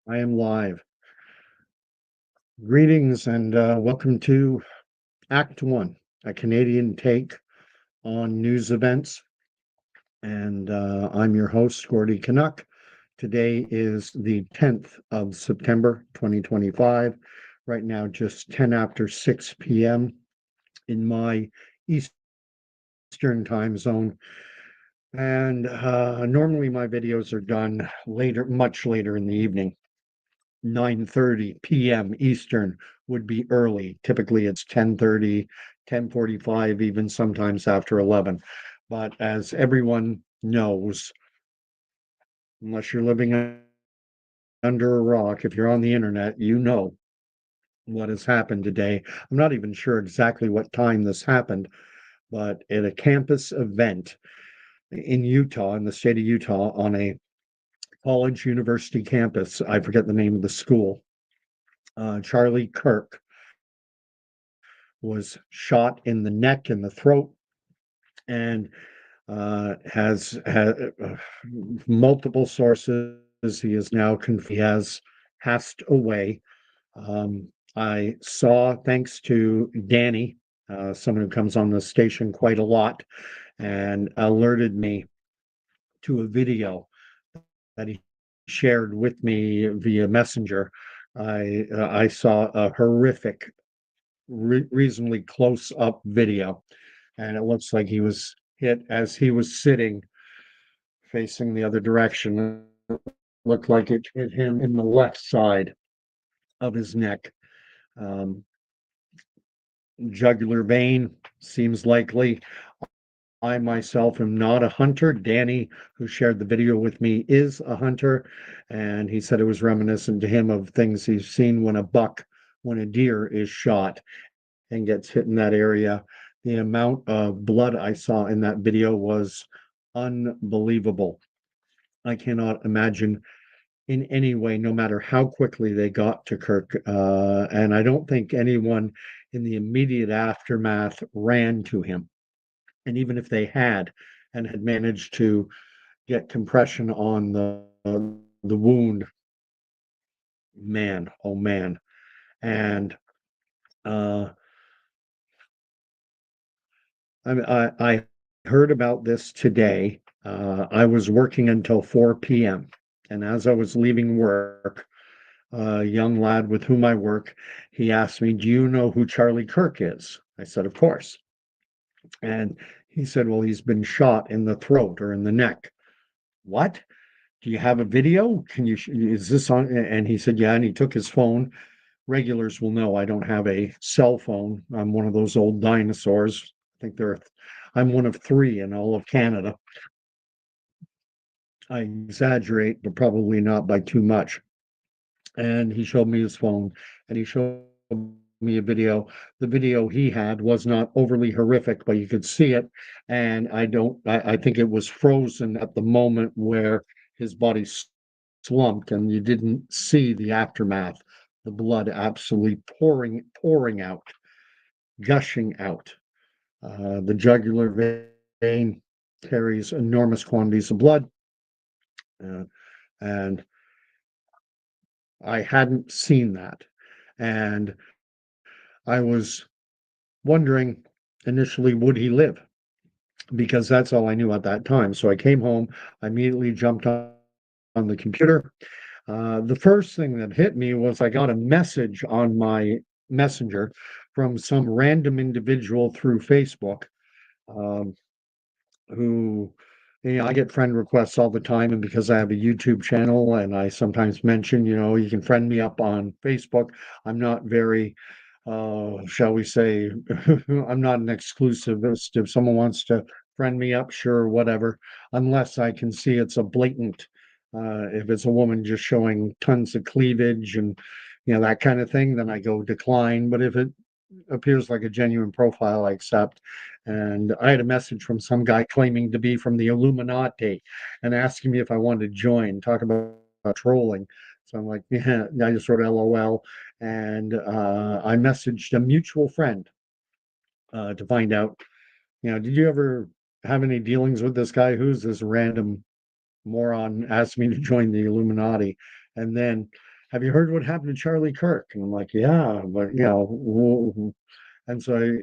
I am live. Greetings and welcome to Act One, a Canadian take on news events. And I'm your host, Gordy Canuck. Today is the 10th of September, 2025. Right now, just 10 after 6 p.m. in my Eastern time zone. And normally my videos are done later, much later in the evening. 9:30 p.m. Eastern would be early. Typically, it's 10:30, 10:45, even sometimes after 11. But as everyone knows, unless you're living under a rock, if you're on the internet, you know what has happened today. I'm not even sure exactly what time this happened, but at a campus event in Utah, in the state of Utah, on a college university campus, I forget the name of the school, Charlie Kirk was shot in the neck and the throat and has had multiple sources. He is now he has passed away. I saw, thanks to Danny, someone who comes on the station quite a lot, and alerted me to a video that he shared with me via Messenger. I saw a horrific, reasonably close up video, and it looks like he was hit as he was sitting facing the other direction. It looked like it hit him in the left side of his neck. Um, Jugular vein seems likely. I myself am not a hunter. Danny, who shared the video with me, is a hunter, and he said it was reminiscent to him of things he's seen when a deer is shot and gets hit in that area. The amount of blood I saw in that video was unbelievable. I cannot imagine in any way, no matter how quickly they got to Kirk. And I don't think anyone in the immediate aftermath ran to him. And even if they had and had managed to get compression on the wound, man, oh man. And uh, I heard about this today. I was working until 4 p.m. And as I was leaving work, a young lad with whom I work, he asked me, "Do you know who Charlie Kirk is?" I said, "Of course." And he said, "Well, he's been shot in the throat or in the neck." What? Do you have a video? Is this on? And he said, yeah. And he took his phone. Regulars will know I don't have a cell phone. I'm one of those old dinosaurs. I'm one of three in all of Canada. I exaggerate, but probably not by too much. And he showed me his phone and he showed me a video. The video he had was not overly horrific, but you could see it. And I think it was frozen at the moment where his body slumped and you didn't see the aftermath. The blood absolutely pouring out, gushing out. The jugular vein carries enormous quantities of blood. Uh, and I hadn't seen that. And I was wondering initially, would he live? Because that's all I knew at that time. So I came home, I immediately jumped on the computer. The first thing that hit me was I got a message on my messenger from some random individual through Facebook, um, who, I get friend requests all the time. And because I have a YouTube channel and I sometimes mention, you can friend me up on Facebook. I'm not very, shall we say, I'm not an exclusivist. If someone wants to friend me up, sure, whatever, unless I can see it's a blatant, if it's a woman just showing tons of cleavage and, that kind of thing, then I go decline. But if it appears like a genuine profile, I accept. And I had a message from some guy claiming to be from the Illuminati and asking me if I wanted to join. Talk about trolling. So I'm like, yeah, I just wrote LOL. And I messaged a mutual friend to find out, did you ever have any dealings with this guy? Who's this random moron asked me to join the Illuminati? And then have you heard what happened to Charlie Kirk? And I'm like, yeah, but and so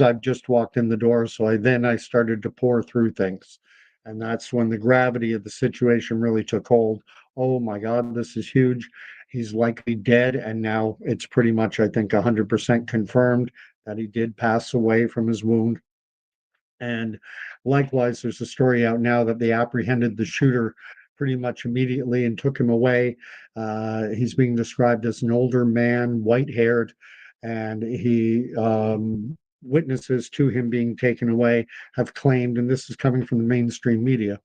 I've just walked in the door. So I started to pour through things. And that's when the gravity of the situation really took hold. Oh my God, this is huge. He's likely dead. And now it's pretty much, I think, 100% confirmed that he did pass away from his wound. And likewise, there's a story out now that they apprehended the shooter pretty much immediately and took him away. He's being described as an older man, white haired, and witnesses to him being taken away have claimed, and this is coming from the mainstream media,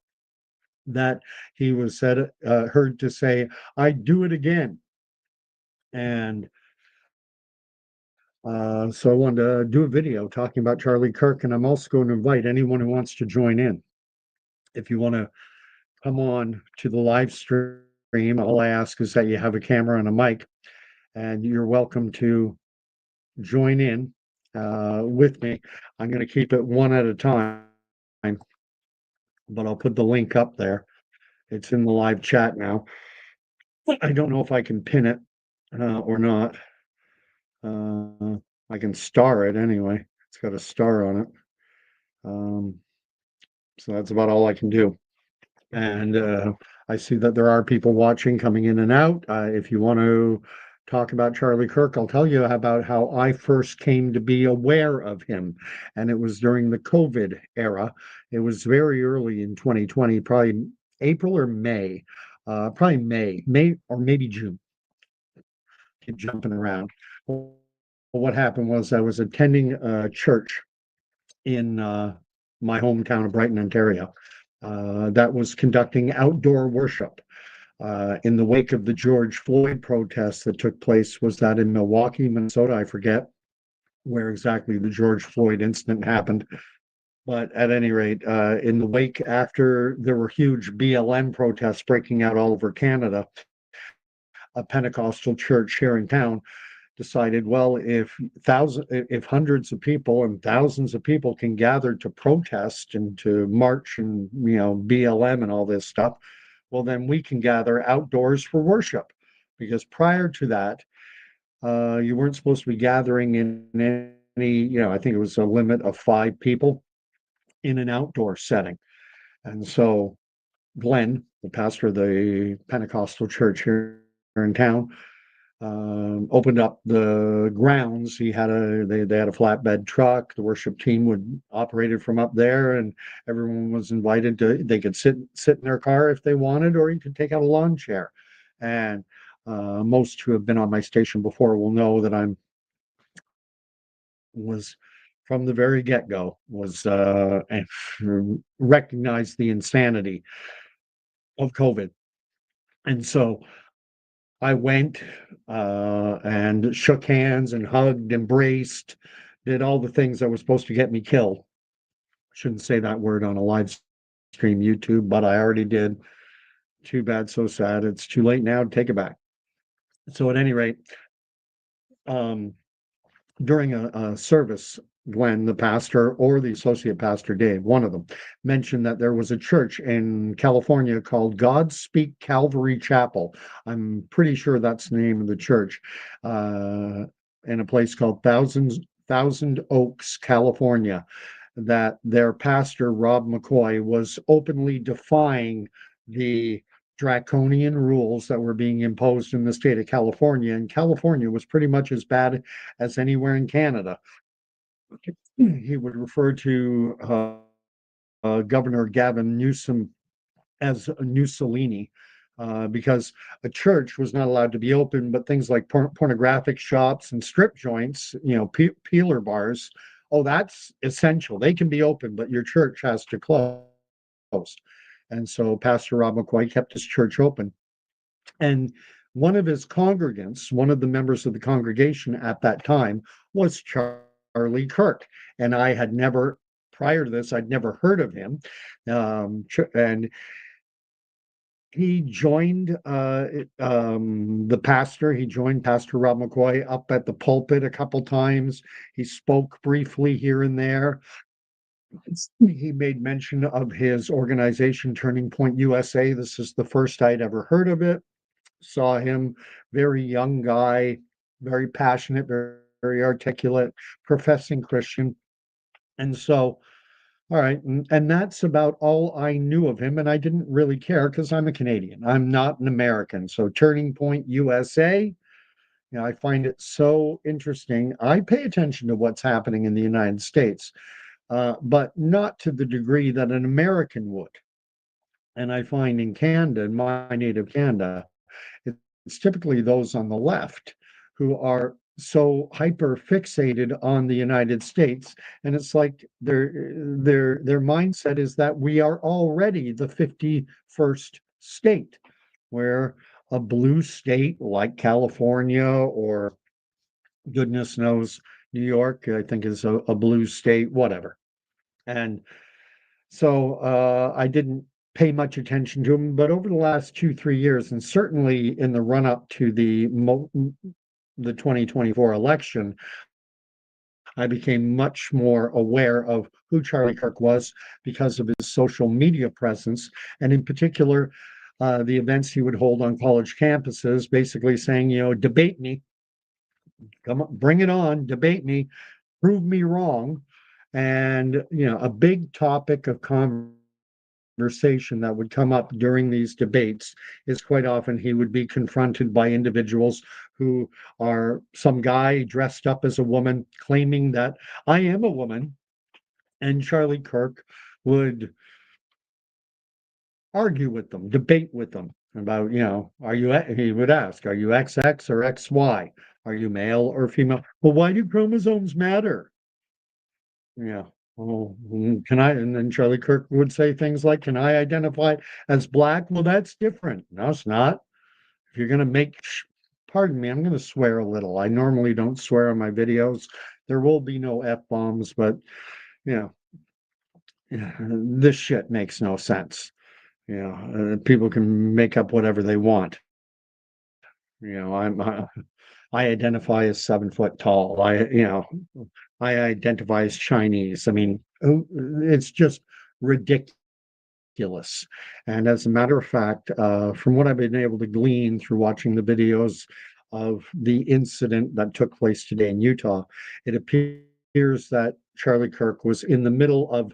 that he was heard to say, "I'd do it again." And so I wanted to do a video talking about Charlie Kirk, and I'm also going to invite anyone who wants to join in. If you want to come on to the live stream, all I ask is that you have a camera and a mic, and you're welcome to join in with me. I'm going to keep it one at a time, but I'll put the link up there. It's in the live chat now. I don't know if I can pin it or not. I can star it anyway. It's got a star on it. So that's about all I can do. And I see that there are people watching coming in and out. If you want to talk about Charlie Kirk, I'll tell you about how I first came to be aware of him. And it was during the COVID era. It was very early in 2020, probably April or May, probably May or maybe June. Keep jumping around. Well, what happened was I was attending a church in my hometown of Brighton, Ontario, that was conducting outdoor worship in the wake of the George Floyd protests that took place. Was that in Milwaukee, Minnesota? I forget where exactly the George Floyd incident happened. But at any rate, in the wake after there were huge BLM protests breaking out all over Canada, a Pentecostal church here in town decided, well, if hundreds of people and thousands of people can gather to protest and to march and BLM and all this stuff, well, then we can gather outdoors for worship. Because prior to that, you weren't supposed to be gathering in any, I think it was a limit of 5 people in an outdoor setting. And so Glenn, the pastor of the Pentecostal church here in town, opened up the grounds. They had a flatbed truck. The worship team would operate it from up there, and everyone was invited to. They could sit in their car if they wanted, or you could take out a lawn chair. And most who have been on my station before will know that was from the very get-go was and recognized the insanity of COVID. And so I went and shook hands and hugged, embraced, did all the things that were supposed to get me killed. Shouldn't say that word on a live stream YouTube, but I already did. Too bad, so sad. It's too late now to take it back. So at any rate, during a service, Glenn, the pastor, or the associate pastor, Dave, one of them, mentioned that there was a church in California called Godspeak Calvary Chapel. I'm pretty sure that's the name of the church, in a place called Thousand Oaks, California, that their pastor, Rob McCoy, was openly defying the draconian rules that were being imposed in the state of California. And California was pretty much as bad as anywhere in Canada. He would refer to Governor Gavin Newsom as Mussolini, because a church was not allowed to be open, but things like pornographic shops and strip joints, peeler bars, oh, that's essential. They can be open, but your church has to close. And so Pastor Rob McCoy kept his church open. And one of his congregants, one of the members of the congregation at that time, was Charlie Kirk. And I had never, prior to this, I'd never heard of him. And he joined the pastor. He joined Pastor Rob McCoy up at the pulpit a couple times. He spoke briefly here and there. He made mention of his organization, Turning Point USA. This is the first I'd ever heard of it. saw him, very young guy, very passionate, very articulate, professing Christian. And so, all right, and that's about all I knew of him, and I didn't really care because I'm a Canadian. I'm not an American. So Turning Point USA, I find it so interesting. I pay attention to what's happening in the United States, but not to the degree that an American would. And I find in Canada, in my native Canada, it's typically those on the left who are so hyper fixated on the United States, and it's like their mindset is that we are already the 51st state, where a blue state like California or goodness knows New York, I think is a blue state, whatever. And so I didn't pay much attention to him, but over the last 2, 3 years, and certainly in the run up to the 2024 election, I became much more aware of who Charlie Kirk was because of his social media presence, and in particular, the events he would hold on college campuses, basically saying, debate me, come on, bring it on, debate me, prove me wrong. And, a big topic of conversation that would come up during these debates is quite often he would be confronted by individuals who are some guy dressed up as a woman claiming that I am a woman, and Charlie Kirk would argue with them, debate with them about, he would ask, are you XX or XY? Are you male or female? Well, why do chromosomes matter? Yeah. Oh, can I? And then Charlie Kirk would say things like, "Can I identify as black?" Well, that's different. No, it's not. If you're going to pardon me, I'm going to swear a little. I normally don't swear on my videos. There will be no F-bombs, but you know, this shit makes no sense. People can make up whatever they want. I identify as 7 foot tall. I identify as Chinese. I mean, it's just ridiculous. And as a matter of fact, from what I've been able to glean through watching the videos of the incident that took place today in Utah, it appears that Charlie Kirk was in the middle of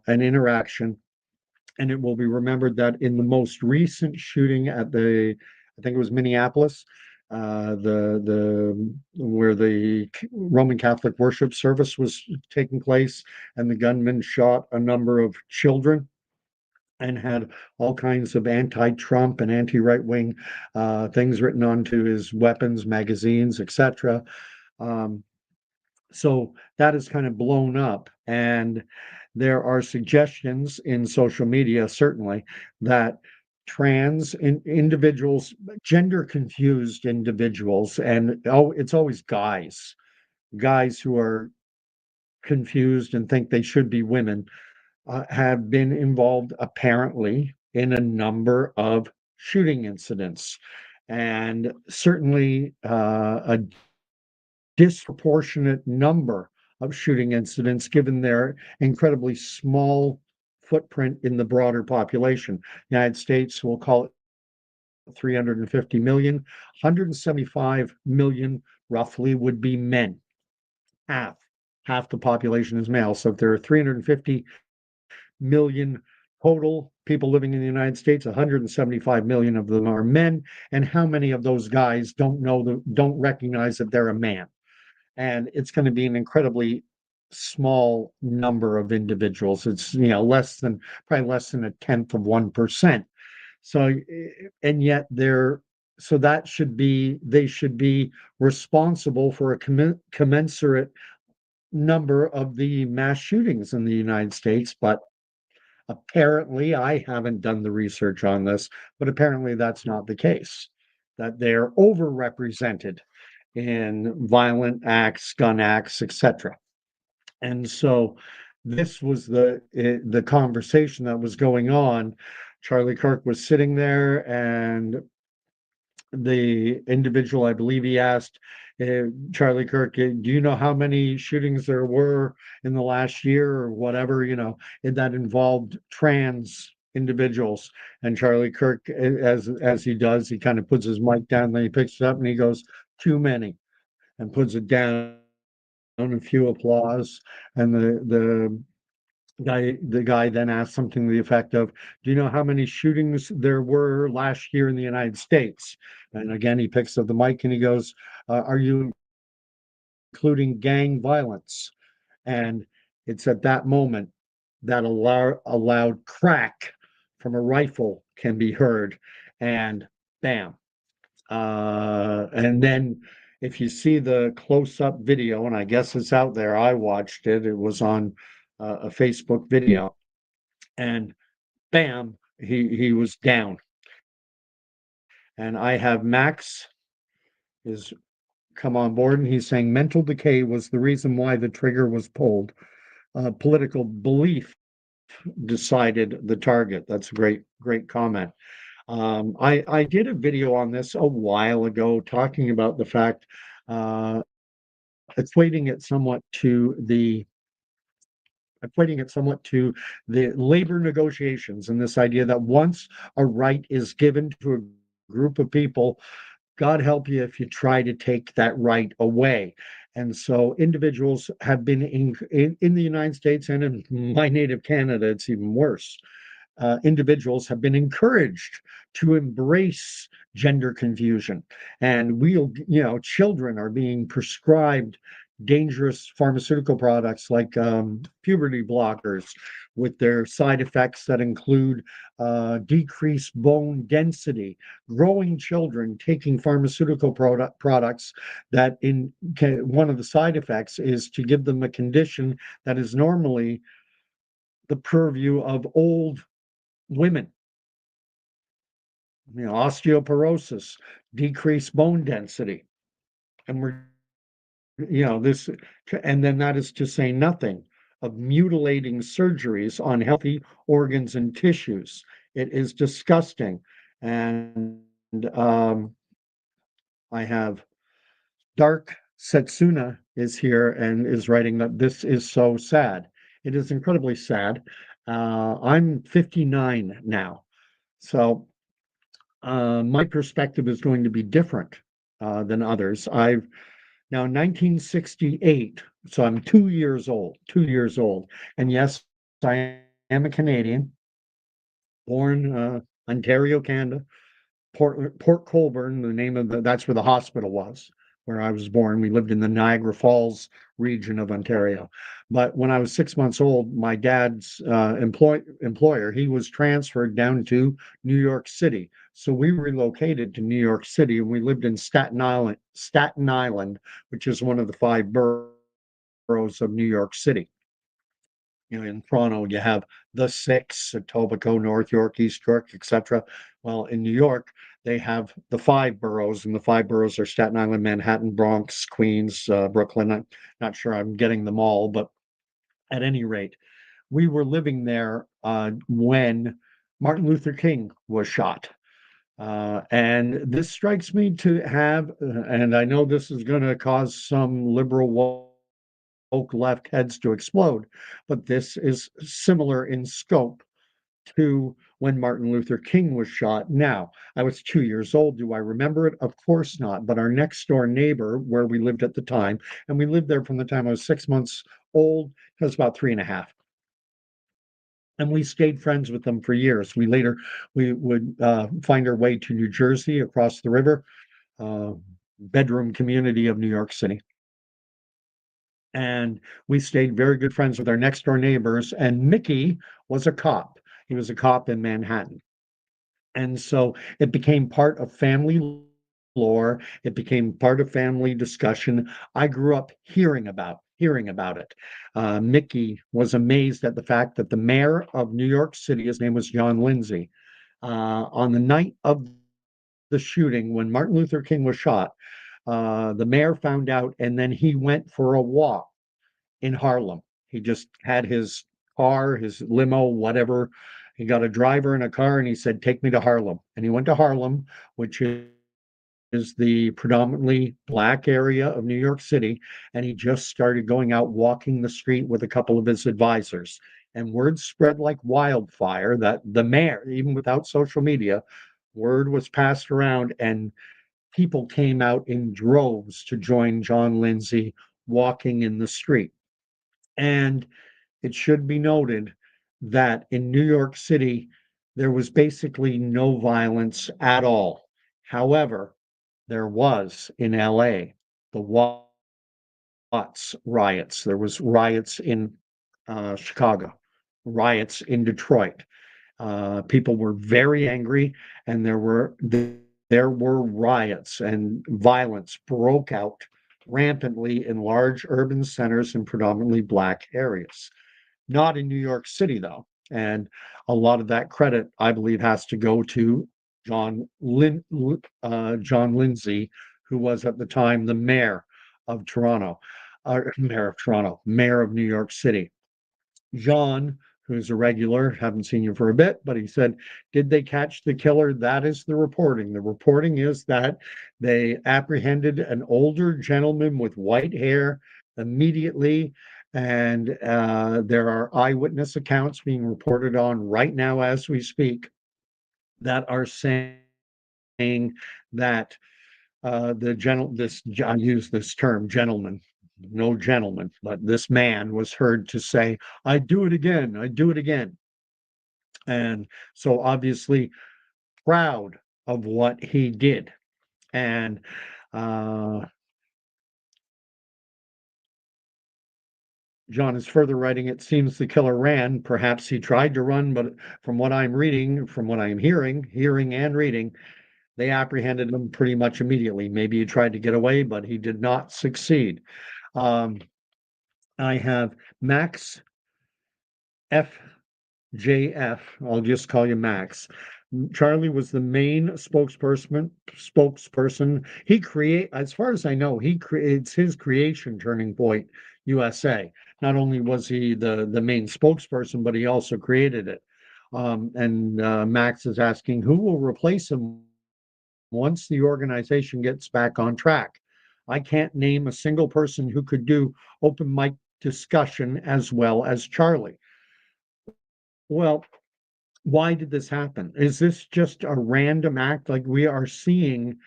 an interaction. And it will be remembered that in the most recent shooting I think it was Minneapolis, the where the Roman Catholic worship service was taking place, and the gunman shot a number of children and had all kinds of anti-Trump and anti-right wing things written onto his weapons, magazines, etc. Um, so that is kind of blown up, and there are suggestions in social media, certainly, that individuals, gender confused individuals, and it's always guys who are confused and think they should be women, have been involved apparently in a number of shooting incidents, and certainly a disproportionate number of shooting incidents given their incredibly small footprint in the broader population. United States, we'll call it 350 million, 175 million roughly would be men. Half, half the population is male. So if there are 350 million total people living in the United States, 175 million of them are men. And how many of those guys don't recognize that they're a man? And it's going to be an incredibly small number of individuals. It's probably less than a tenth of 1%. So, and yet they should be responsible for a commensurate number of the mass shootings in the United States. But apparently, I haven't done the research on this, but apparently that's not the case, that they're overrepresented in violent acts, gun acts, etc. And so this was the conversation that was going on. Charlie Kirk was sitting there, and the individual, I believe he asked Charlie Kirk, do you know how many shootings there were in the last year or whatever, that involved trans individuals. And Charlie Kirk, as he does, he kind of puts his mic down, then he picks it up and he goes, "Too many," and puts it down. A few applause, and the guy then asked something to the effect of, "Do you know how many shootings there were last year in the United States?" And again, he picks up the mic and he goes, "Are you including gang violence?" And it's at that moment that a loud crack from a rifle can be heard, and bam. And then if you see the close-up video, and I guess it's out there, I watched it. It was on a Facebook video, and bam, he was down. And I have Max is come on board, and he's saying mental decay was the reason why the trigger was pulled. Political belief decided the target. That's a great comment. I did a video on this a while ago talking about the fact, uh, equating it somewhat to the labor negotiations, and this idea that once a right is given to a group of people, God help you if you try to take that right away. And so individuals have been in the United States and in my native Canada, it's even worse. Individuals have been encouraged to embrace gender confusion, and children are being prescribed dangerous pharmaceutical products like puberty blockers with their side effects that include decreased bone density. Growing children taking pharmaceutical products that one of the side effects is to give them a condition that is normally the purview of old women, osteoporosis, decreased bone density. And this, and then that is to say nothing of mutilating surgeries on healthy organs and tissues. It is disgusting. And I have Dark Setsuna is here and is writing that this is so sad. It is incredibly sad. I'm 59 now. So my perspective is going to be different than others. I've now 1968, so I'm 2 years old, 2 years old. And yes, I am a Canadian, born Ontario, Canada, Port Colborne, the name of that's where the hospital was, where I was born. We lived in the Niagara Falls region of Ontario. But when I was 6 months old, my dad's employer, he was transferred down to New York City. So we relocated to New York City, and we lived in Staten Island, which is one of the five boroughs of New York City. In Toronto, you have the six, Etobicoke, North York, East York, etc. Well, in New York, they have the five boroughs, and the five boroughs are Staten Island, Manhattan, Bronx, Queens, Brooklyn. I'm not sure I'm getting them all, but at any rate, we were living there when Martin Luther King was shot. And this strikes me to have, and I know this is going to cause some liberal woke left heads to explode, but this is similar in scope to when Martin Luther King was shot. Now, I was 2 years old. Do I remember it? Of course not. But our next door neighbor, where we lived at the time, and we lived there from the time I was 6 months old, was about 3.5. And we stayed friends with them for years. We would find our way to New Jersey across the river, uh, bedroom community of New York City. And we stayed very good friends with our next door neighbors. And Mickey was a cop. He was a cop in Manhattan. And so it became part of family lore. It became part of family discussion. I grew up hearing about it. Mickey was amazed at the fact that the mayor of New York City, his name was John Lindsay, on the night of the shooting when Martin Luther King was shot, the mayor found out, and then he went for a walk in Harlem. He just had his car, his limo, whatever. He got a driver in a car and he said, "Take me to Harlem." And he went to Harlem, which is the predominantly black area of New York City. And he just started going out walking the street with a couple of his advisors. and word spread like wildfire that the mayor, even without social media, word was passed around, and people came out in droves to join John Lindsay walking in the street. And it should be noted that in New York City, there was basically no violence at all. However, there was in LA, the Watts riots. There was riots in Chicago, riots in Detroit. People were very angry, and there were riots, and violence broke out rampantly in large urban centers in predominantly black areas. Not in New York City, though. And a lot of that credit, I believe, has to go to John Lindsay, who was at the time the mayor of Toronto, mayor of New York City. John, who's a regular, haven't seen you for a bit, but he said, did they catch the killer? That is the reporting. The reporting is that they apprehended an older gentleman with white hair immediately. And there are eyewitness accounts being reported on right now as we speak that are saying that I use this term, gentleman, no gentleman, but this man was heard to say, I do it again, I do it again. And so obviously proud of what he did. And uh, John is further writing, it seems the killer ran. Perhaps he tried to run, but from what I'm reading, from what I'm hearing and reading, they apprehended him pretty much immediately. Maybe he tried to get away, but he did not succeed. Um, I have Max FJF. I'll just call you Max. Charlie was the main spokesperson. As far as I know, it's his creation, Turning Point USA. Not only was he the main spokesperson, but he also created it. And Max is asking who will replace him once the organization gets back on track. I can't name a single person who could do open mic discussion as well as Charlie. Well, why did this happen? Is this just a random act like we are seeing?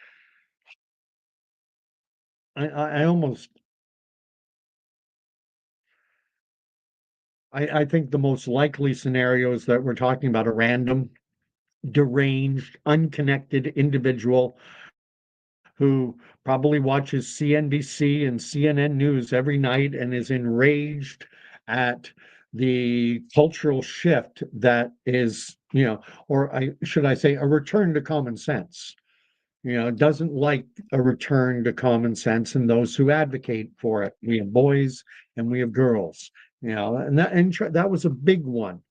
I almost, I think the most likely scenario is that we're talking about a random, deranged, unconnected individual who probably watches CNBC and CNN news every night and is enraged at the cultural shift that is, or should I say, a return to common sense. Doesn't like a return to common sense and those who advocate for it. We have boys and we have girls, that was a big one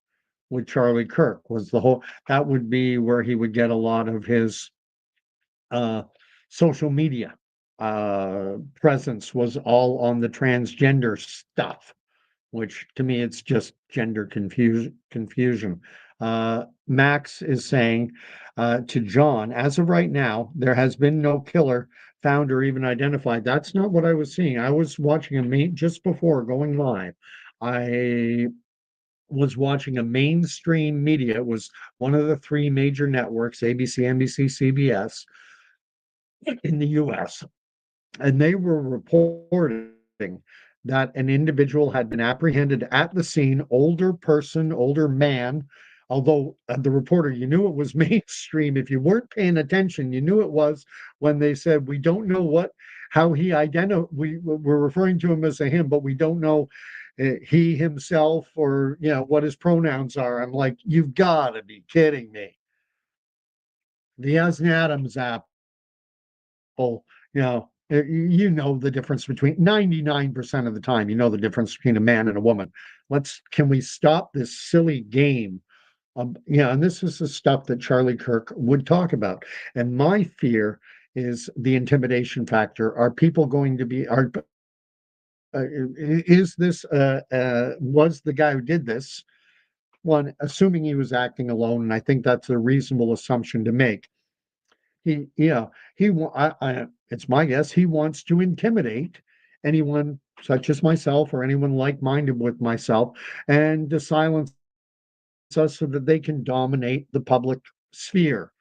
with Charlie Kirk. Was the whole that would be where he would get a lot of his uh, social media presence was all on the transgender stuff, which to me it's just gender confusion. Max is saying to John, as of right now, there has been no killer found or even identified. That's not what I was seeing. I was watching just before going live. I was watching a mainstream media. It was one of the three major networks, ABC, NBC, CBS, in the US, and they were reporting that an individual had been apprehended at the scene, older man. Although the reporter, you knew it was mainstream. If you weren't paying attention, you knew it was when they said, we don't know how he identified, we're referring to him as a him, but we don't know he himself or, what his pronouns are. I'm like, you've got to be kidding me. The As Adams app, the difference between 99% of the time, the difference between a man and a woman. Can we stop this silly game? And this is the stuff that Charlie Kirk would talk about. And my fear is the intimidation factor. Are people going to be, was the guy who did this one, assuming he was acting alone? And I think that's a reasonable assumption to make. It's my guess he wants to intimidate anyone such as myself or anyone like-minded with myself, and to silence us so that they can dominate the public sphere,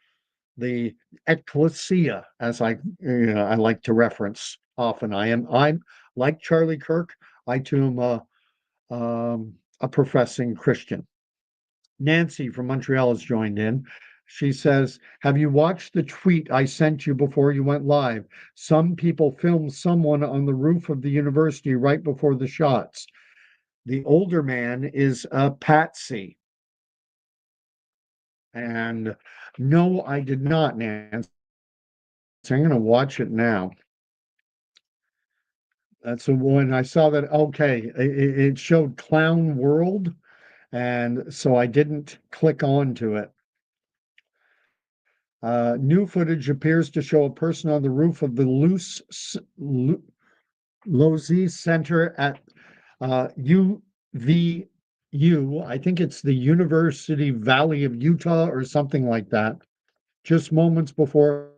the ecclesia, as I like to reference often. I'm like Charlie Kirk. I too am a professing Christian. Nancy from Montreal has joined in. She says, "Have you watched the tweet I sent you before you went live? Some people filmed someone on the roof of the university right before the shots. The older man is a patsy." And no, I did not, Nancy. I'm going to watch it now. That's when I saw that. Okay, it showed Clown World, and so I didn't click on to it. New footage appears to show a person on the roof of the Losey Center at UVU. I think it's the University Valley of Utah or something like that. Just moments before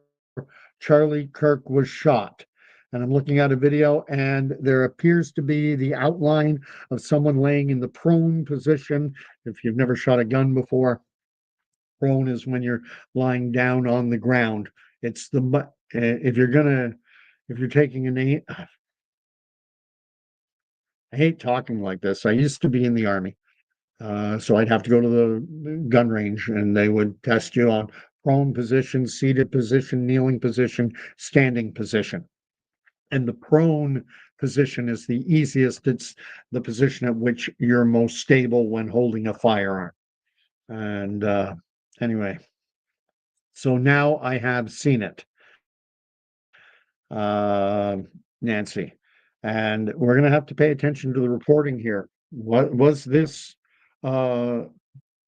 Charlie Kirk was shot. And I'm looking at a video, and there appears to be the outline of someone laying in the prone position. If you've never shot a gun before, prone is when you're lying down on the ground. It's if you're taking an aim. I hate talking like this. I used to be in the army, so I'd have to go to the gun range, and they would test you on prone position, seated position, kneeling position, standing position. And the prone position is the easiest. It's the position at which you're most stable when holding a firearm. And anyway, so now I have seen it, uh, Nancy, and we're going to have to pay attention to the reporting here. What was this? Uh,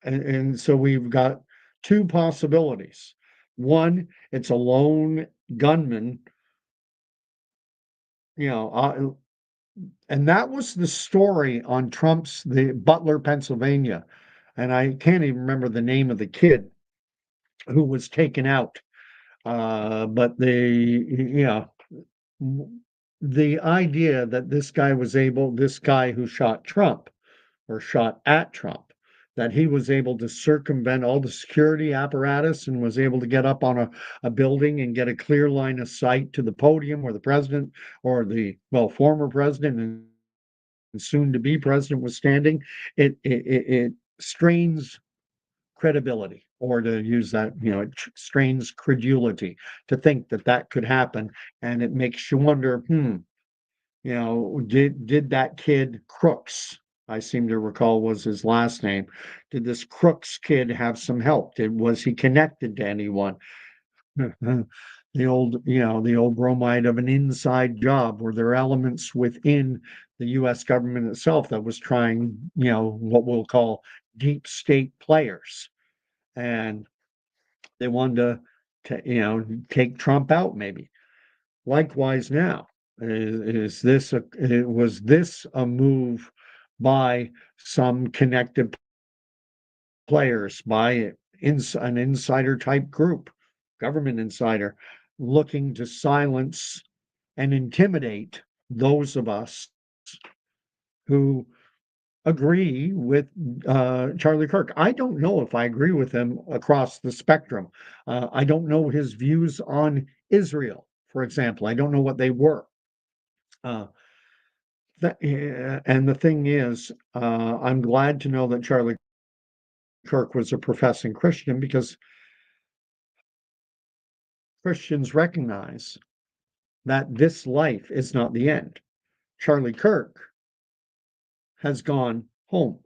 and so we've got two possibilities. One, it's a lone gunman, you know, and that was the story on the Butler, Pennsylvania. And I can't even remember the name of the kid who was taken out. But the idea that this guy who shot Trump or shot at Trump, that he was able to circumvent all the security apparatus and was able to get up on a building and get a clear line of sight to the podium where the president or former president and soon to be president was standing. It strains credibility, or to use that, it strains credulity to think that that could happen. And it makes you wonder, did that kid Crooks, I seem to recall was his last name, did this Crooks kid have some help? Was he connected to anyone? The old bromide of an inside job. Were there elements within the U.S. government itself that was trying, what we'll call deep state players, and they wanted take Trump out, maybe. Likewise now, was this a move by some connected players, by an insider type group, government insider, looking to silence and intimidate those of us who agree with Charlie Kirk? I don't know if I agree with him across the spectrum. I don't know his views on Israel, for example. I don't know what they were. And the thing is, I'm glad to know that Charlie Kirk was a professing Christian, because Christians recognize that this life is not the end. Charlie Kirk has gone home.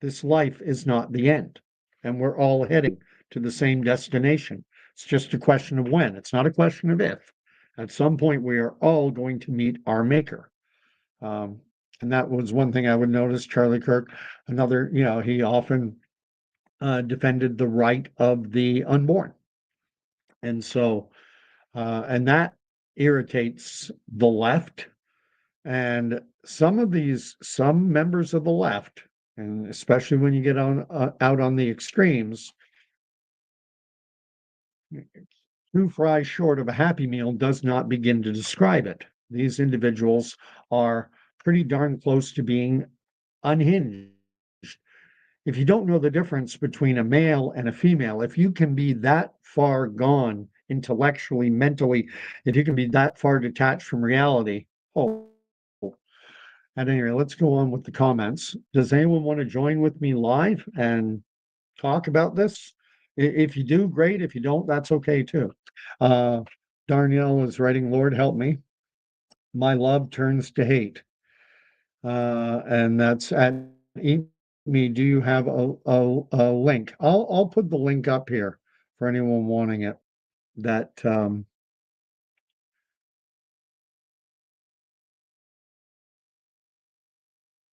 This life is not the end, and we're all heading to the same destination. It's just a question of when. It's not a question of if. At some point, we are all going to meet our maker. And that was one thing I would notice. Charlie Kirk, another, he often defended the right of the unborn. And so, and that irritates the left. And some members of the left, and especially when you get out on the extremes, Two fries short of a Happy Meal does not begin to describe it. These individuals are pretty darn close to being unhinged. If you don't know the difference between a male and a female, if you can be that far gone intellectually, mentally, if you can be that far detached from reality, oh, at any rate, let's go on with the comments. Does anyone want to join with me live and talk about this? If you do, great. If you don't, that's okay too. Uh, Darnell is writing, Lord help me. My love turns to hate. And that's at Eat Me. Do you have a link? I'll put the link up here for anyone wanting it. That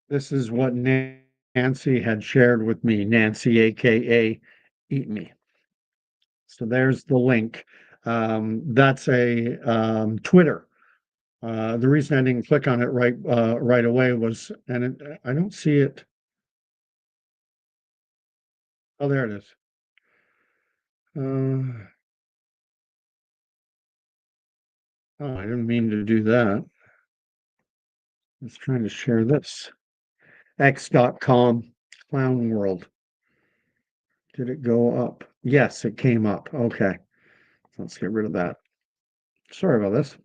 this is what Nancy had shared with me. Nancy, aka Eat Me. So there's the link. That's a Twitter. The reason I didn't click on it right away was, and I don't see it. Oh, there it is. Uh, oh, I didn't mean to do that. I was trying to share this. X.com Clown World. Did it go up? Yes, it came up. Okay. Let's get rid of that. Sorry about this.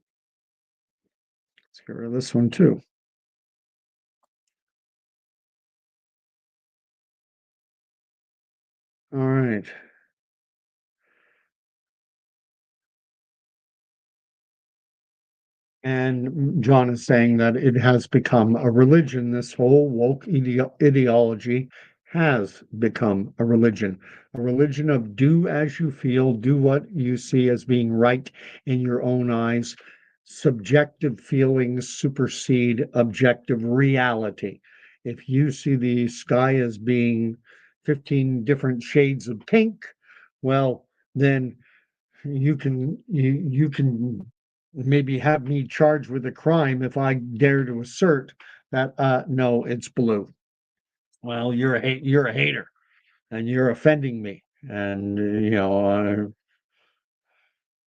Let's get rid of this one too. All right. And John is saying that it has become a religion. This whole woke ideology has become a religion of do as you feel, do what you see as being right in your own eyes. Subjective feelings supersede objective reality. If you see the sky as being 15 different shades of pink, well, then you can maybe have me charged with a crime if I dare to assert that no, it's blue. Well, you're a hater and you're offending me, and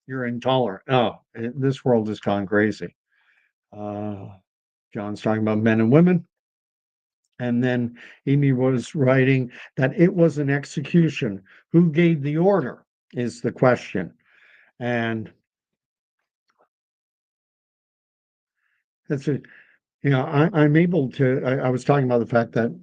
you're intolerant. Oh, this world has gone crazy. Uh, John's talking about men and women, and then Amy was writing that it was an execution. Who gave the order is the question, and that's a I'm able to. I was talking about the fact that,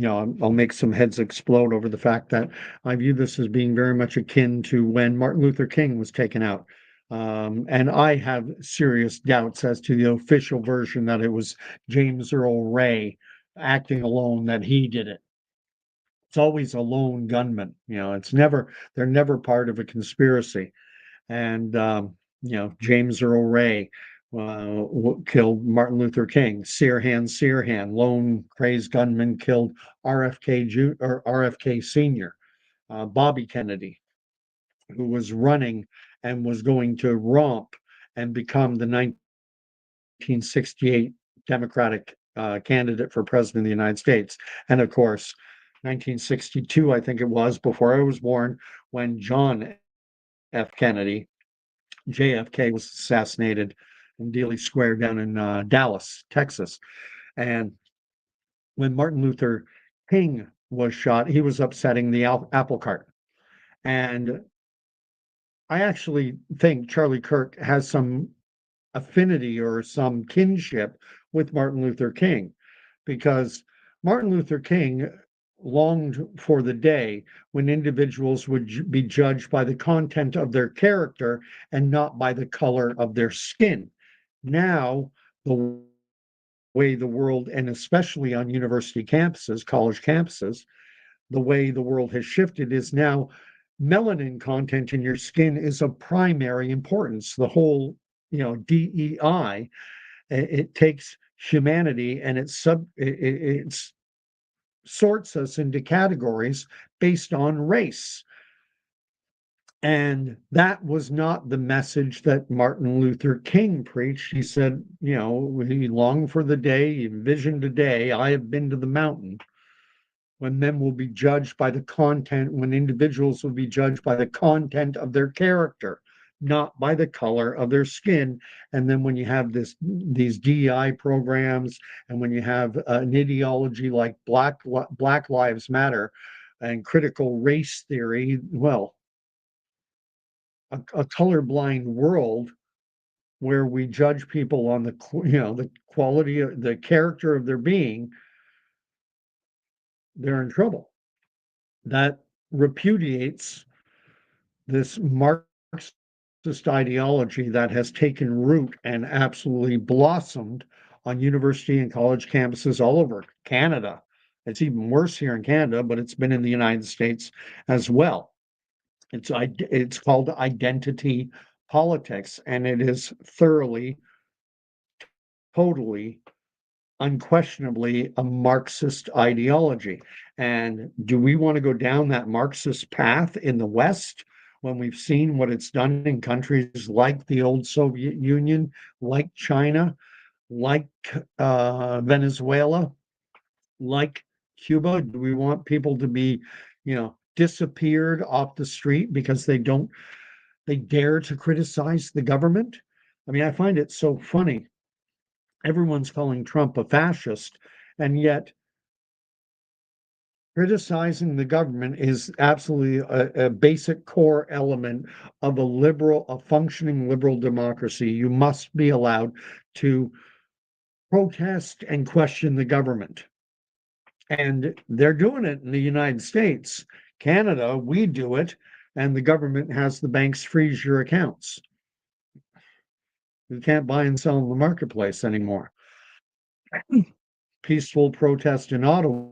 I'll make some heads explode over the fact that I view this as being very much akin to when Martin Luther King was taken out. And I have serious doubts as to the official version that it was James Earl Ray acting alone, that he did it. It's always a lone gunman. They're never part of a conspiracy. And James Earl Ray killed Martin Luther King. Sirhan, lone crazed gunman, killed RFK Senior. Bobby Kennedy, who was running and was going to romp and become the 1968 Democratic candidate for president of the United States. And of course, 1962, I think it was, before I was born, when John F. Kennedy, JFK, was assassinated in Dealey Square down in Dallas, Texas. And when Martin Luther King was shot, he was upsetting the apple cart. And I actually think Charlie Kirk has some affinity or some kinship with Martin Luther King, because Martin Luther King longed for the day when individuals would be judged by the content of their character and not by the color of their skin. Now, the way the world, and especially on university campuses, college campuses, the way the world has shifted is now melanin content in your skin is of primary importance. The whole, DEI, it takes humanity and it sorts us into categories based on race. And that was not the message that Martin Luther King preached. He said, he longed for the day, he envisioned a day, I have been to the mountain, when men will be judged by the content, when individuals will be judged by the content of their character, not by the color of their skin. And then when you have these DEI programs, and when you have an ideology like Black Lives Matter and critical race theory, well, a colorblind world where we judge people on the quality of the character of their being, they're in trouble. That repudiates this Marxist ideology that has taken root and absolutely blossomed on university and college campuses all over Canada. It's even worse here in Canada, but it's been in the United States as well. It's called identity politics, and it is thoroughly, totally, unquestionably a Marxist ideology. And do we want to go down that Marxist path in the West when we've seen what it's done in countries like the old Soviet Union, like China, like Venezuela, like Cuba? Do we want people to be, disappeared off the street because they dare to criticize the government? I mean, I find it so funny. Everyone's calling Trump a fascist, and yet criticizing the government is absolutely a basic core element of a functioning liberal democracy. You must be allowed to protest and question the government. And they're doing it in the United States. Canada, we do it, and the government has the banks freeze your accounts. You can't buy and sell in the marketplace anymore. Peaceful protest in Ottawa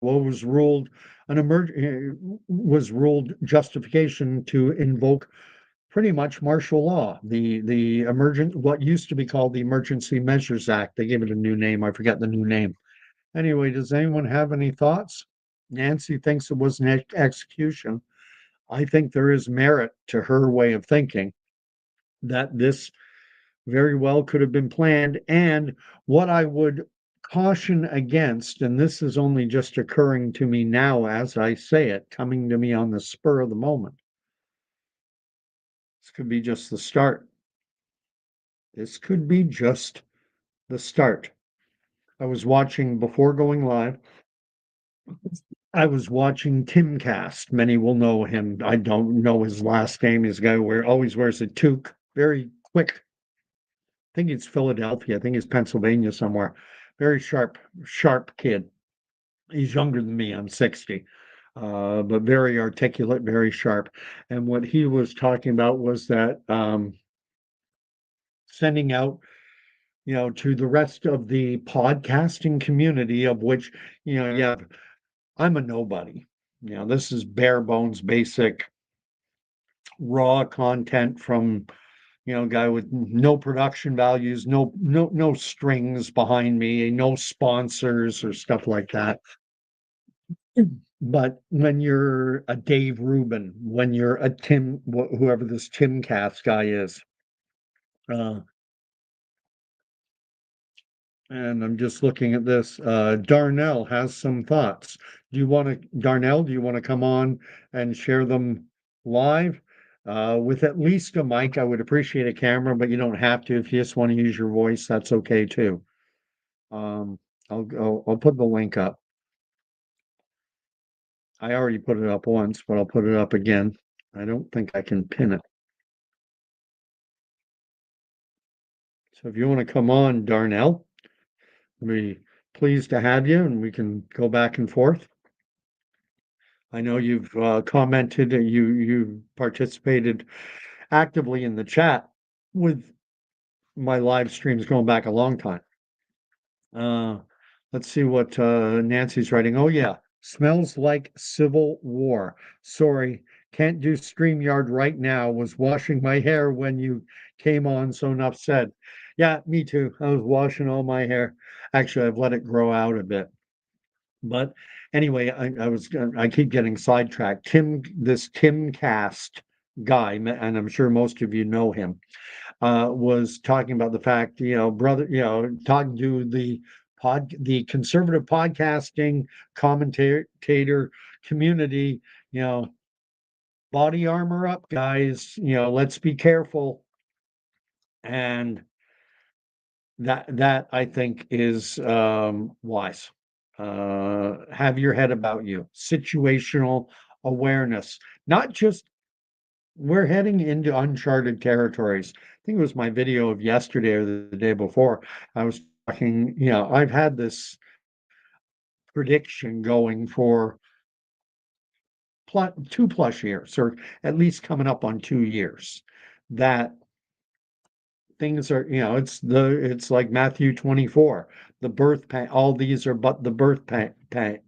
was ruled was ruled justification to invoke pretty much martial law. The emergent what used to be called the Emergency Measures Act. They gave it a new name. I forget the new name. Anyway, does anyone have any thoughts? Nancy thinks it was an execution. I think there is merit to her way of thinking, that this very well could have been planned. And what I would caution against, and this is only just occurring to me now as I say it, coming to me on the spur of the moment, this could be just the start. This could be just the start. I was watching before going live. I was watching Timcast. Many will know him. I don't know his last name. He's a guy who always wears a toque. Very quick. I think it's Philadelphia. I think it's Pennsylvania somewhere. Very sharp kid. He's younger than me. I'm 60, but very articulate, very sharp. And what he was talking about was that sending out, to the rest of the podcasting community, of which, yeah, I'm a nobody. This is bare bones, basic, raw content from, a guy with no production values, no strings behind me, no sponsors or stuff like that. But when you're a Dave Rubin, when you're a whoever this Tim Cass guy is, uh, and I'm just looking at this, Darnell has some thoughts. Darnell, do you want to come on and share them live? With at least a mic, I would appreciate a camera, but you don't have to. If you just want to use your voice, that's okay too. Um, I'll put the link up. I already put it up once, but I'll put it up again. I don't think I can pin it. So if you want to come on, Darnell, I'd be pleased to have you, and we can go back and forth. I know you've commented, you participated actively in the chat with my live streams going back a long time. Uh, let's see what Nancy's writing. Oh yeah, smells like civil war. Sorry, can't do StreamYard right now. Was washing my hair when you came on, so enough said. Yeah, me too. I was washing all my hair. Actually, I've let it grow out a bit. But anyway, I keep getting sidetracked. This Tim Cast guy, and I'm sure most of you know him, was talking about the fact, brother, talking to the conservative podcasting commentator community, body armor up, guys. Let's be careful. And that I think is wise. Have your head about you. Situational awareness, not just we're heading into uncharted territories. I think it was my video of yesterday or the day before. I was talking, I've had this prediction going for 2+ years, or at least coming up on 2 years, that things are, it's like Matthew 24, the birth pain, all these are but the birth pain,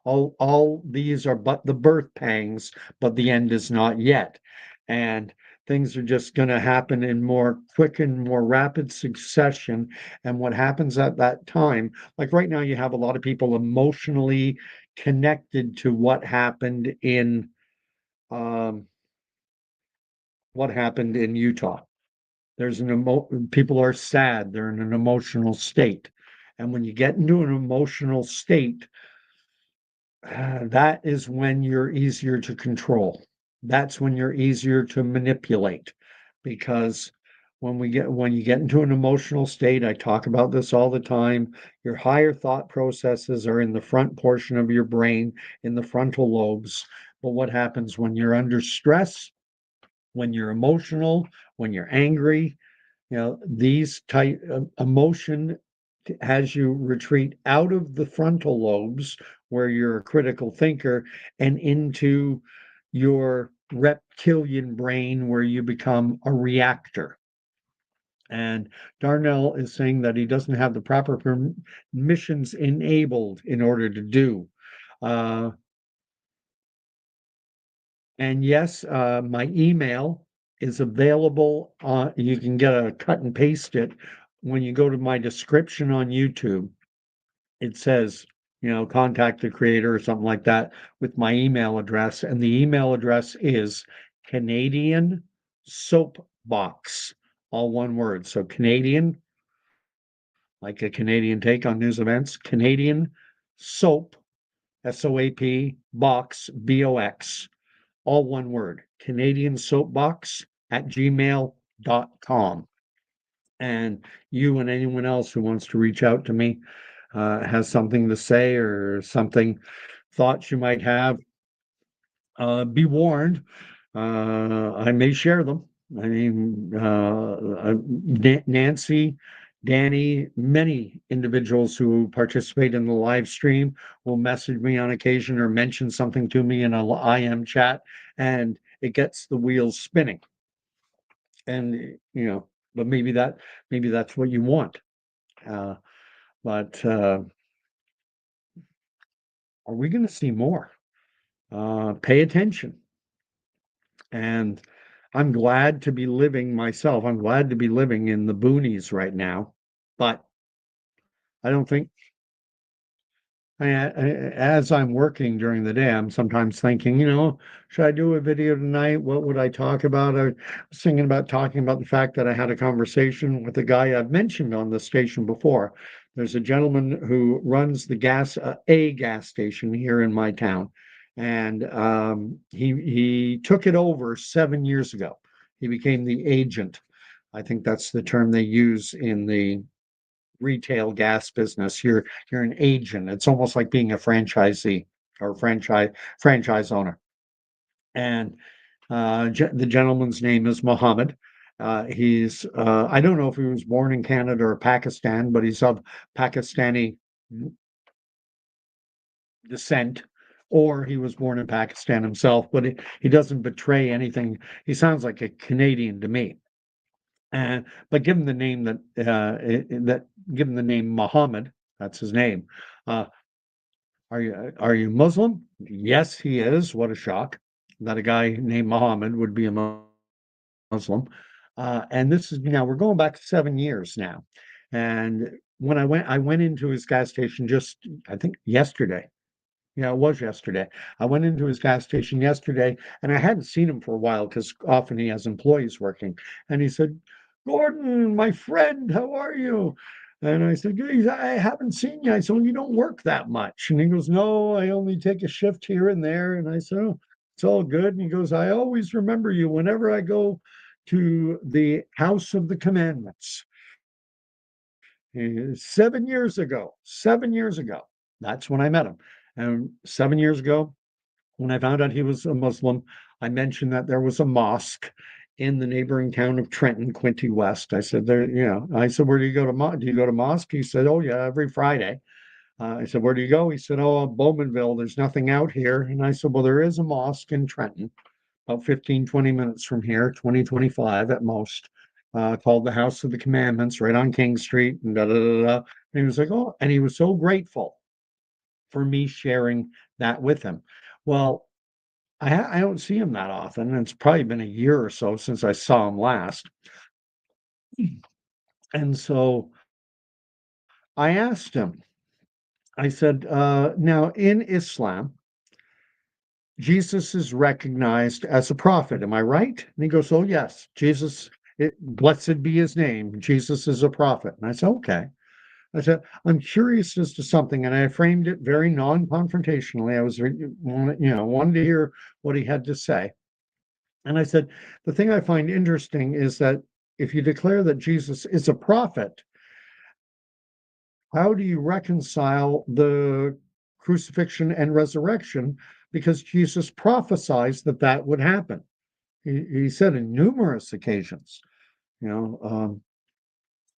all these are but the birth pangs, but the end is not yet. And things are just going to happen in more quick and more rapid succession. And what happens at that time, like right now, you have a lot of people emotionally connected to um, what happened in Utah. People are sad, they're in an emotional state. And when you get into an emotional state, that is when you're easier to control. That's when you're easier to manipulate, because when you get into an emotional state, I talk about this all the time, your higher thought processes are in the front portion of your brain, in the frontal lobes. But what happens when you're under stress, when you're emotional, when you're angry, these type of emotion has you retreat out of the frontal lobes where you're a critical thinker and into your reptilian brain where you become a reactor. And Darnell is saying that he doesn't have the proper permissions enabled in order to do. Uh, and yes, my email is available. You can get a cut and paste it when you go to my description on YouTube. It says, contact the creator or something like that with my email address. And the email address is Canadian Soapbox, all one word. So Canadian, like a Canadian take on news events, Canadian Soap, SOAP, box, BOX, all one word, Canadian Soapbox at gmail.com. And you and anyone else who wants to reach out to me, has something to say or something, thoughts you might have, be warned. I may share them. I mean, Nancy, Danny, many individuals who participate in the live stream will message me on occasion or mention something to me in a IM chat, and it gets the wheels spinning. And but maybe that's what you want. Uh, but are we going to see more? Pay attention. And I'm glad to be living myself. I'm glad to be living in the boonies right now. But I don't think, as I'm working during the day, I'm sometimes thinking, should I do a video tonight? What would I talk about? I was thinking about talking about the fact that I had a conversation with a guy I've mentioned on the station before. There's a gentleman who runs a gas station here in my town, and he took it over 7 years ago. He became the agent. I think that's the term they use in the retail gas business. You're an agent. It's almost like being a franchisee or franchise owner. And the gentleman's name is Mohammed. He's I don't know if he was born in Canada or Pakistan, but he's of Pakistani descent, or he was born in Pakistan himself. But he doesn't betray anything. He sounds like a Canadian to me. But give him the name give him the name Muhammad. That's his name. Uh, are you Muslim? Yes, he is. What a shock that a guy named Muhammad would be a Muslim. And this is we're going back 7 years now. And when I went into his gas station just I think yesterday. Yeah, it was yesterday. I went into his gas station yesterday, and I hadn't seen him for a while because often he has employees working. And he said, "Gordon, my friend, how are you?" And I said, "Geez, I haven't seen you." I said, "Well, you don't work that much." And he goes, "No, I only take a shift here and there." And I said, "Oh." It's all good. And he goes, I always remember you whenever I go to the house of the commandments. 7 years ago, that's when I met him. And 7 years ago, when I found out he was a Muslim, I mentioned that there was a mosque in the neighboring town of Trenton, Quinty West. I said, I said, where do you go to do you go to mosque? He said, oh yeah, every Friday. I said, where do you go? He said, oh, Bowmanville, there's nothing out here. And I said, well, there is a mosque in Trenton, about 15, 20 minutes from here, 20, 25 at most, called the House of the Commandments, right on King Street, and da da da da. And he was like, oh, and he was so grateful for me sharing that with him. Well, I don't see him that often. And it's probably been a year or so since I saw him last. And so I asked him, I said, now in Islam, Jesus is recognized as a prophet. Am I right? And he goes, oh, yes, blessed be his name. Jesus is a prophet. And I said, okay. I said, I'm curious as to something. And I framed it very non-confrontationally. I was, wanted to hear what he had to say. And I said, the thing I find interesting is that if you declare that Jesus is a prophet, how do you reconcile the crucifixion and resurrection? Because Jesus prophesied that that would happen. He said in numerous occasions, you know,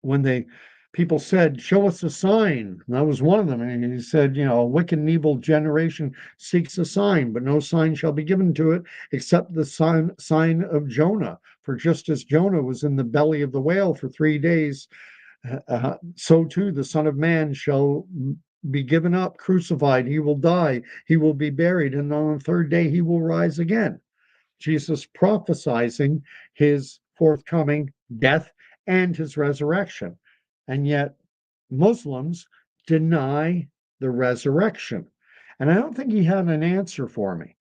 when people said, show us a sign. And that was one of them. And he said, a wicked and evil generation seeks a sign, but no sign shall be given to it except the sign of Jonah. For just as Jonah was in the belly of the whale for 3 days, so too the Son of Man shall be given up, crucified. He will die. He will be buried. And on the third day, he will rise again. Jesus prophesizing his forthcoming death and his resurrection. And yet Muslims deny the resurrection. And I don't think he had an answer for me.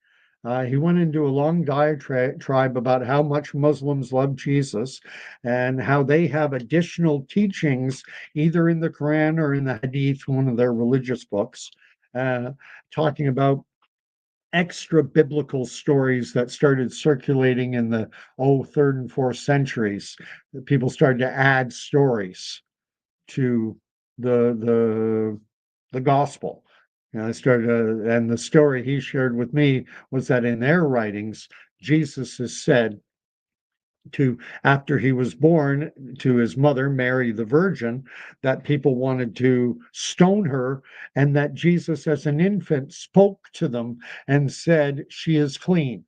He went into a long diatribe about how much Muslims love Jesus and how they have additional teachings, either in the Quran or in the Hadith, one of their religious books, talking about extra biblical stories that started circulating in the third and fourth centuries. People started to add stories to the gospel. I started, and the story he shared with me was that in their writings, Jesus is said to, after he was born, to his mother, Mary the Virgin, that people wanted to stone her, and that Jesus, as an infant, spoke to them and said, she is clean.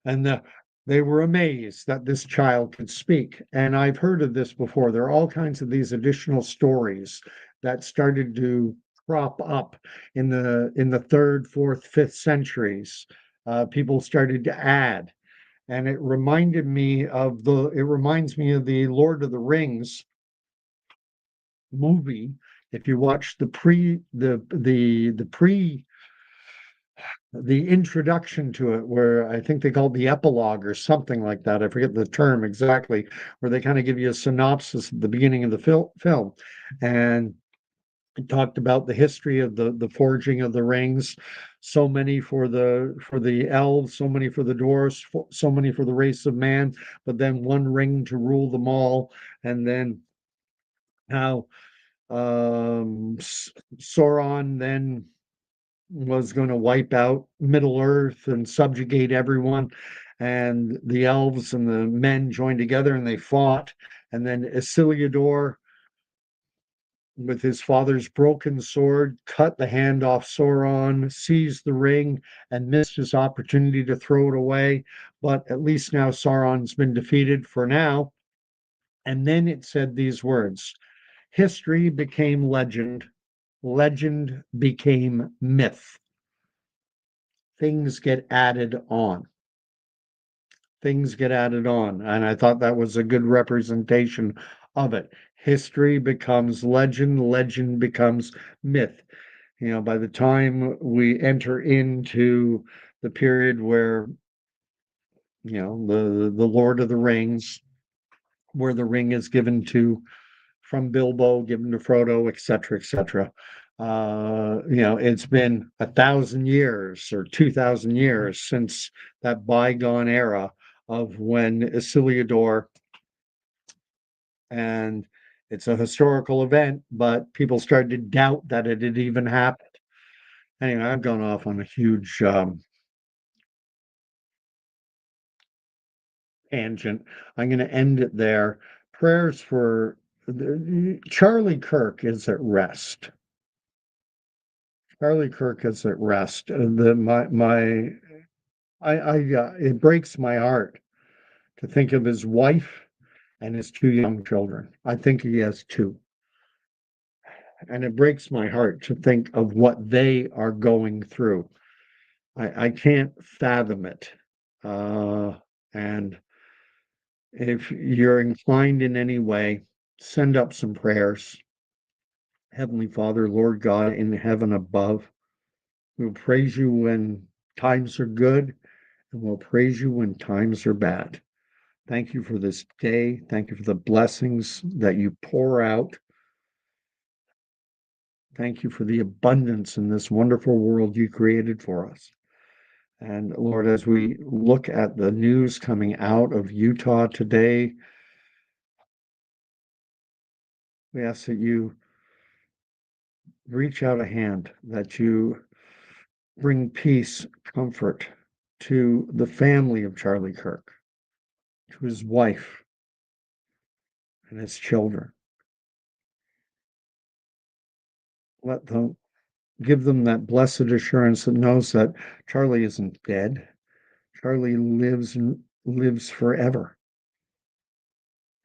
And they were amazed that this child could speak. And I've heard of this before. There are all kinds of these additional stories that started to crop up in the third, fourth, fifth centuries. People started to add, and it reminds me of the Lord of the Rings movie. If you watch the introduction to it, where I think they call it the epilogue or something like that. I forget the term exactly, where they kind of give you a synopsis at the beginning of the film. And it talked about the history of the forging of the rings. So many for the elves, so many for the dwarves, so many for the race of man, but then one ring to rule them all. And then how Sauron then was going to wipe out Middle Earth and subjugate everyone. And the elves and the men joined together and they fought. And then Isildur, with his father's broken sword, cut the hand off Sauron, seized the ring, and missed his opportunity to throw it away. But at least now Sauron's been defeated for now. And then it said these words: history became legend, legend became myth. Things get added on. Things get added on. And I thought that was a good representation of it. History becomes legend, legend becomes myth. By the time we enter into the period where, the Lord of the Rings, where the ring is given to, from Bilbo, given to Frodo, etc., etc. It's been 1,000 years or 2,000 years since that bygone era of when Isildur, and it's a historical event, but people started to doubt that it had even happened. Anyway, I've gone off on a huge tangent. I'm going to end it there. Prayers for Charlie Kirk is at rest. Charlie Kirk is at rest. The my I it breaks my heart to think of his wife and his two young children. I think he has two. And it breaks my heart to think of what they are going through. I can't fathom it. And if you're inclined in any way, send up some prayers. Heavenly Father, Lord God in heaven above, we'll praise you when times are good, and we'll praise you when times are bad. Thank you for this day. Thank you for the blessings that you pour out. Thank you for the abundance in this wonderful world you created for us. And Lord, as we look at the news coming out of Utah today, we ask that you reach out a hand, that you bring peace, comfort to the family of Charlie Kirk, to his wife and his children. Let them give them that blessed assurance that knows that Charlie isn't dead. Charlie lives and lives forever.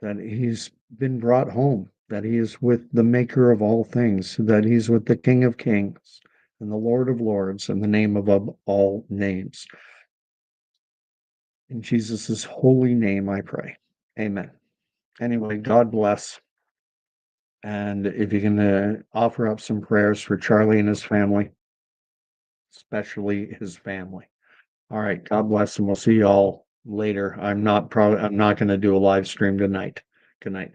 That he's been brought home, that he is with the maker of all things, that he's with the King of Kings and the Lord of Lords and the name above all names. In Jesus' holy name, I pray. Amen. Anyway, God bless. And if you can offer up some prayers for Charlie and his family, especially his family. All right. God bless, and we'll see you all later. I'm not going to do a live stream tonight. Good night.